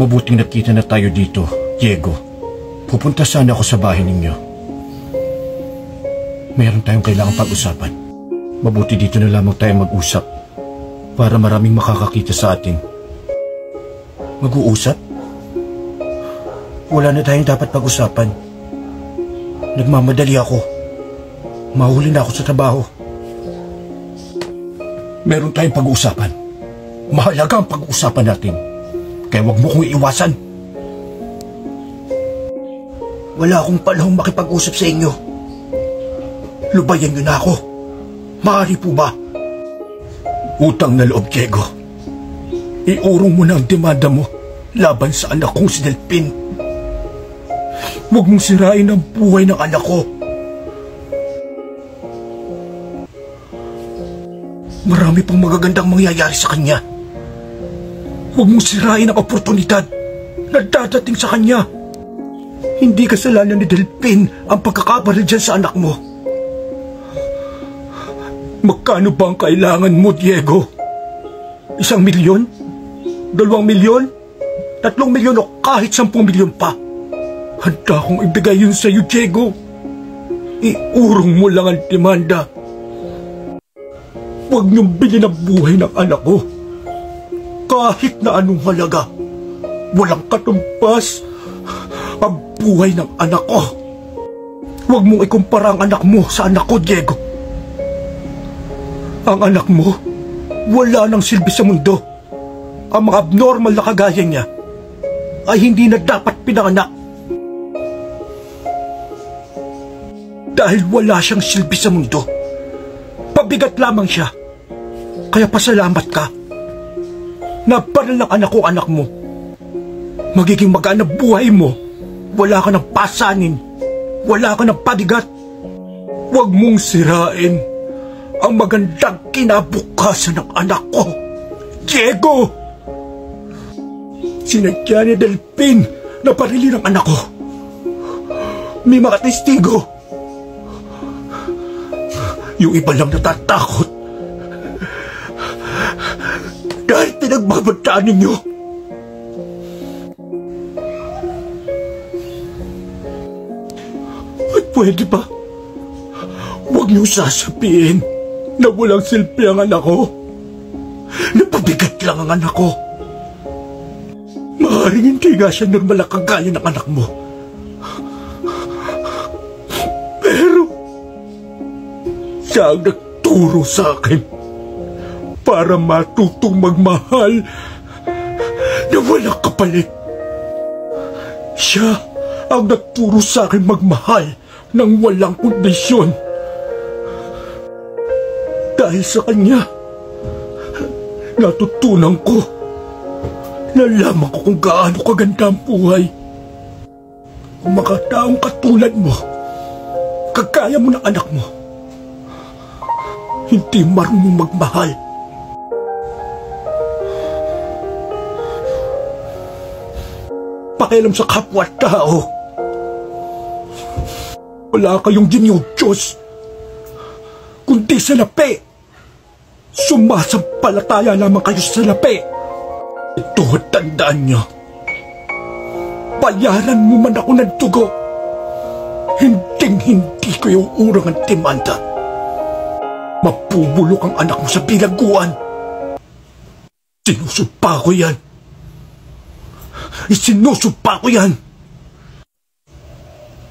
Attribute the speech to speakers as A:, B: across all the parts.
A: Mabuting nakita na tayo dito, Diego. Pupunta sana ako sa bahay ninyo. Mayroon tayong kailangang pag-usapan. Mabuti dito na lamang tayo mag-usap para maraming makakakita sa atin. Mag-uusap? Wala na tayong dapat pag-usapan. Nagmamadali ako. Mahuli na ako sa trabaho. Meron tayong pag-uusapan. Mahalaga ang pag-uusapan natin. Kaya huwag mo kong iiwasan. Wala akong panahong makipag-usap sa inyo. Lubayan niyo na ako. Maaari po ba? Utang na loob, Diego. Iurong mo na ang demanda mo laban sa anak kong si Delpin. Huwag mong sirain ang buhay ng anak ko. Marami pang magagandang mangyayari sa kanya. Huwag mong sirain ang oportunidad na dadating sa kanya. Hindi kasalanan ni Delpin ang pagkakabaril dyan sa anak mo. Magkano ba ang kailangan mo, Diego? 1 milyon? 2 milyon? 3 milyon o kahit 10 milyon pa? Handa kong ibigay yun sa iyo, Diego. Iurong mo lang ang demanda. Huwag niyong bilhin ang buhay ng anak ko. Kahit na anong halaga, walang katumbas ang buhay ng anak ko. Huwag mong ikumpara ang anak mo sa anak ko, Diego. Ang anak mo, wala nang silbi sa mundo. Ang mga abnormal na kagaya niya ay hindi na dapat pinanganak. Dahil wala siyang silbi sa mundo, pabigat lamang siya. Kaya pasalamat ka. Naparal ng anak ko anak mo. Magiging magaan na buhay mo. Wala ka ng pasanin. Wala ka ng pabigat. Huwag mong sirain ang magandang kinabukasan ng anak ko, Diego! Sinadya ni Delpin na parilin ang anak ko. May mga testigo. Yung iba lang natatakot dahil pinagbabantaan ninyo. At pwede ba? Huwag niyo sasabihin na walang silbi ang anak ko. Napabigat lang ang anak ko. Maaaring hindi nga siya normal ang kagaya ng anak mo. Pero siya ang nagturo sa akin para matutong magmahal na walang kapalit. Siya ang nagturo sa akin magmahal ng walang kondisyon. Dahil sa kanya, natutunan ko, nalaman ko kung gaano kaganda ang buhay. Kung mga taong katulad mo, kagaya mo ng anak mo, hindi marunong magmahal. Pakialam sa kapwa-tao. Wala kayong diniyos, kundi sa lapi. Sumasampalataya lamang kayo sa lapi. Ito, tandaan niyo. Bayaran mo man ako ng dugo, hindi ko iuurang ang demanda. Mapubulok ang anak mo sa bilangguan. Sinusumpa ko yan. Isinusumpa ko yan.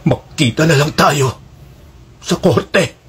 A: Magkita na lang tayo sa korte.